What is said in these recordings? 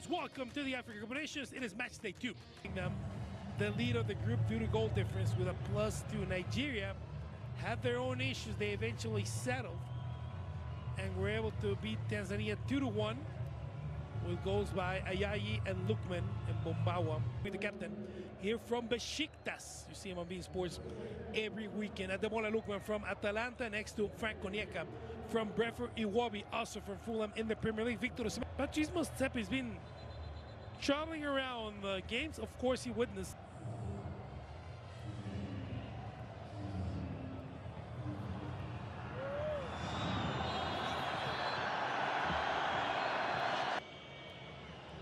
Sports, welcome to the African Cup of Nations. It is match day 2. Them the lead of the group due to goal difference with a +2. Nigeria had their own issues. They eventually settled and were able to beat Tanzania 2-1 with goals by Ayayi and Lukman and Bombawa. The captain here from Besiktas. You see him on beIN Sports every weekend. Ademola Lukman from Atalanta, next to Frank Onyeka from Brentford. Iwobi also from Fulham in the Premier League. Victor Osimhen. Patrice Motsepe has been traveling around the games. Of course, he witnessed.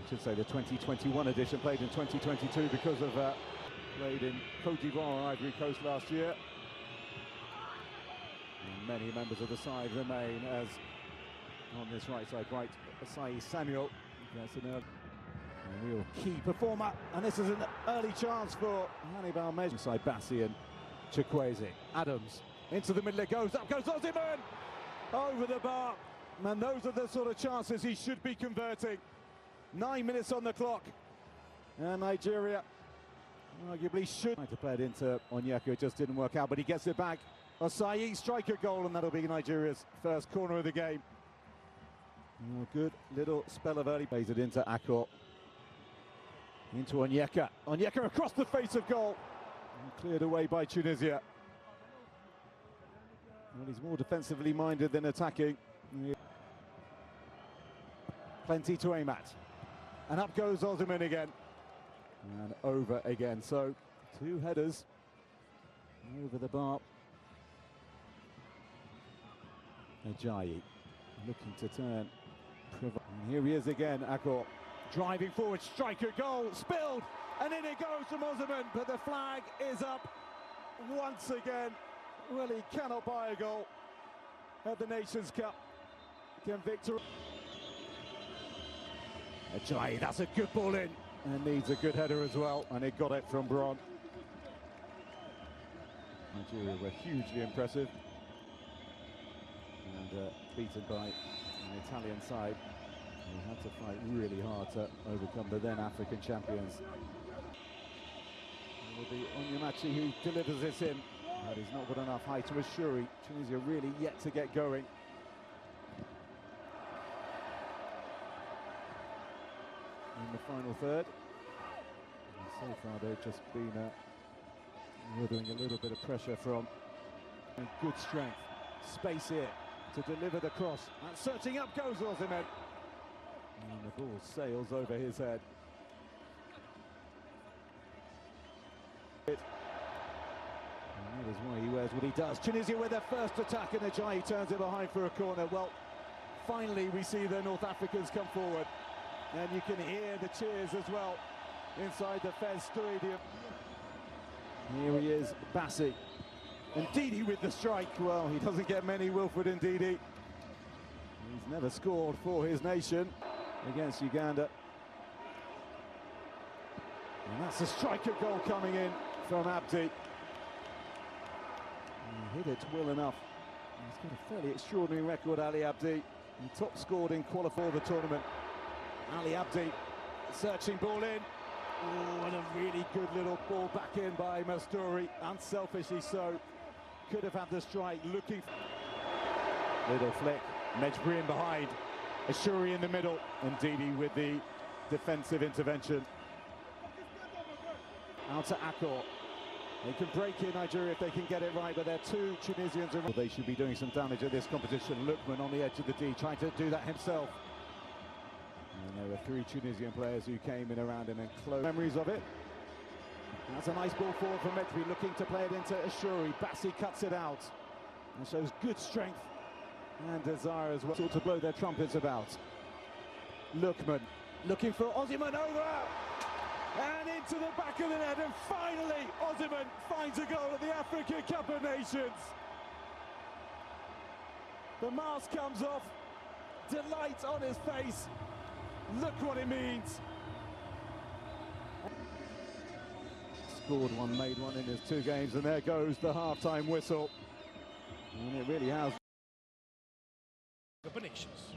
I should say the 2021 edition, played in 2022 because of played in Cote d'Ivoire, Ivory Coast last year. And many members of the side remain as on this right side, right, Asai Samuel. That's a real key performer, and this is an early chance for Hannibal Mejbri. Inside Bassi and Chukwueze. Adams into the middle, it goes, up goes Osimhen! Over the bar, and those are the sort of chances he should be converting. 9 minutes on the clock, and Nigeria arguably should try to play it into Onyeka. It just didn't work out, but he gets it back. Osayi strike a goal, and that'll be Nigeria's first corner of the game. Good little spell of early. Plays it into Akor. Into Onyeka. Onyeka across the face of goal. And cleared away by Tunisia. Well, he's more defensively minded than attacking. Plenty to aim at. And up goes Osimhen again. And over again. So, 2 headers over the bar. Ajayi looking to turn. And here he is again, Akor. Driving forward, striker goal, spilled, and in it goes from Osimhen, but the flag is up once again. Well, he cannot buy a goal at the Nations Cup. Can Victor... Ajayi, that's a good ball in, and needs a good header as well, and he got it from Bron. Nigeria were hugely impressive, and beaten by an Italian side. He had to fight really hard to overcome the then African champions. It will be Onyemachi who delivers this in, but he's not got enough height to Ashuri. Tunisia really yet to get going. In the final third. And so far they've just been withering a little bit of pressure from good strength. Space here to deliver the cross. And searching up goes Osimhen. And the ball sails over his head. And that is why he wears what he does. Tunisia with their first attack, and Ajayi turns it behind for a corner. Well, finally we see the North Africans come forward. And you can hear the cheers as well inside the Fez Stadium. Here he is, Bassi. And Ndidi with the strike. Well, he doesn't get many, Wilfred Ndidi. He's never scored for his nation against Uganda. And that's a striker goal coming in from Abdi. He hit it well enough. He's got a fairly extraordinary record, Ali Abdi. He top scored in qualifying the tournament. Ali Abdi, searching ball in. Oh, and a really good little ball back in by Mastori, unselfishly so. Could have had the strike, looking. Little flick, Mejbri in behind, Ashuri in the middle, and Ndidi with the defensive intervention. Out to Akor. They can break in Nigeria if they can get it right, but they're 2 Tunisians around. They should be doing some damage at this competition. Lukman on the edge of the D, trying to do that himself. And there were 3 Tunisian players who came in around him and close memories of it. That's a nice ball forward from Mejbri, looking to play it into Ashuri. Bassi cuts it out and shows good strength and desire as well. Sort to blow their trumpets about. Lukman looking for Osimhen over and into the back of the net, and finally Osimhen finds a goal at the African Cup of Nations. The mask comes off, delight on his face. Look what it means. Scored one, made one in his 2 games, and there goes the half-time whistle. And it really has. Cup of Nations.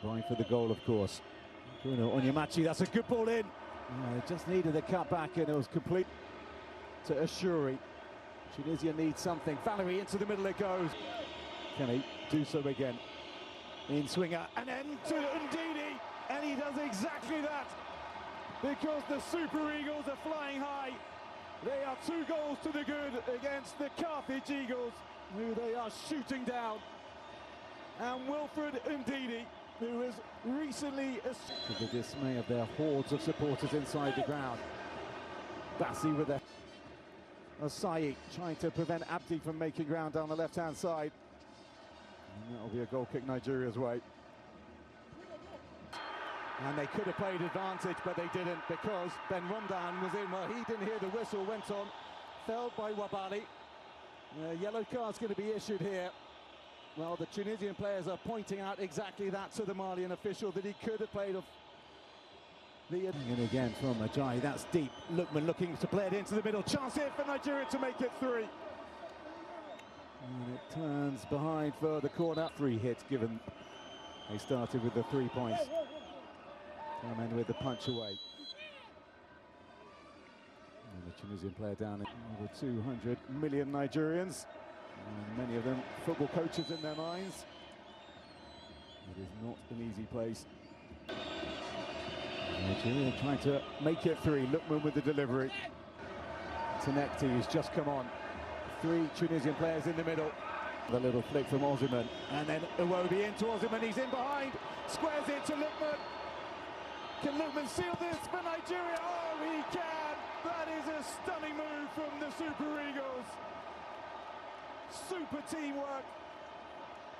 Going for the goal, of course. Bruno Onyemachi, that's a good ball in. They just needed the cut back and it was complete to Ashuri. Tunisia needs something. Valerie into the middle it goes. Can he do so again? In swinger and then to Ndidi, and he does exactly that because the Super Eagles are flying high. They are 2 goals to the good against the Carthage Eagles, who they are shooting down. And Wilfred Ndidi, who has recently, to the dismay of their hordes of supporters inside the ground. Bassi with a Asai trying to prevent Abdi from making ground down the left-hand side. And that'll be a goal kick Nigeria's way. And they could have played advantage, but they didn't because Ben Romdan was in. Well, he didn't hear the whistle, went on, felled by Wabali. Yellow card's going to be issued here. Well, the Tunisian players are pointing out exactly that to the Malian official, that he could have played off the... And again from Ajayi, that's deep. Lookman looking to play it into the middle. Chance here for Nigeria to make it 3. And it turns behind for the corner. 3 hits given. They started with the 3 points. Come in with the punch away. And the Tunisian player down in over 200 million Nigerians. And many of them football coaches in their minds. It is not an easy place. Nigeria trying to make it 3. Lookman with the delivery. Tanekti has just come on. 3 Tunisian players in the middle. The little flick from Osimhen. And then Iwobi into Osimhen. He's in behind. Squares into Lookman. Can Lookman seal this for Nigeria? Oh, he can! That is a stunning move from the Super Eagles. Super teamwork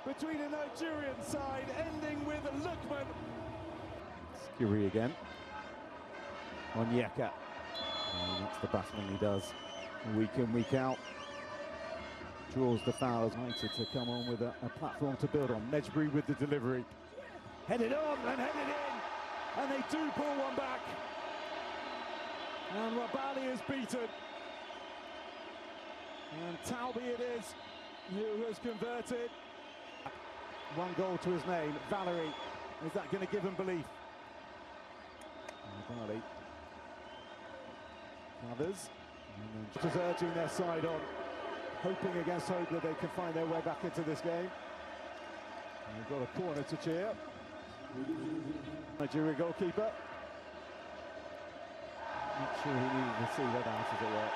between the Nigerian side, ending with Lookman. Skiri again. Onyeka. That's the battling he does week in, week out. Draws the fouls. United to come on with a platform to build on. Mejbri with the delivery. Headed on and headed in. And they do pull one back. And Wabali is beaten. And Talbi it is who has converted. 1 goal to his name. Valerie, is that going to give him belief? Wabali. Others. Just urging their side on. Hoping against hope that they can find their way back into this game. And we've got a corner to cheer. Nigeria goalkeeper. Not sure he needed to see that out, as it were.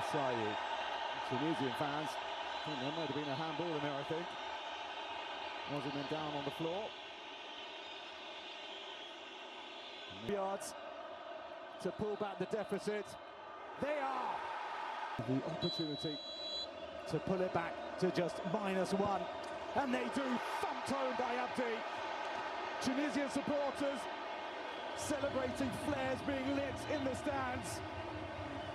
Asai. Tunisian fans. I think there might have been a handball in there, I think. Osimhen down on the floor. Yards to pull back the deficit. They are! The opportunity to pull it back to just -1. And they do, thumped home by Abdi. Tunisian supporters celebrating flares being lit in the stands.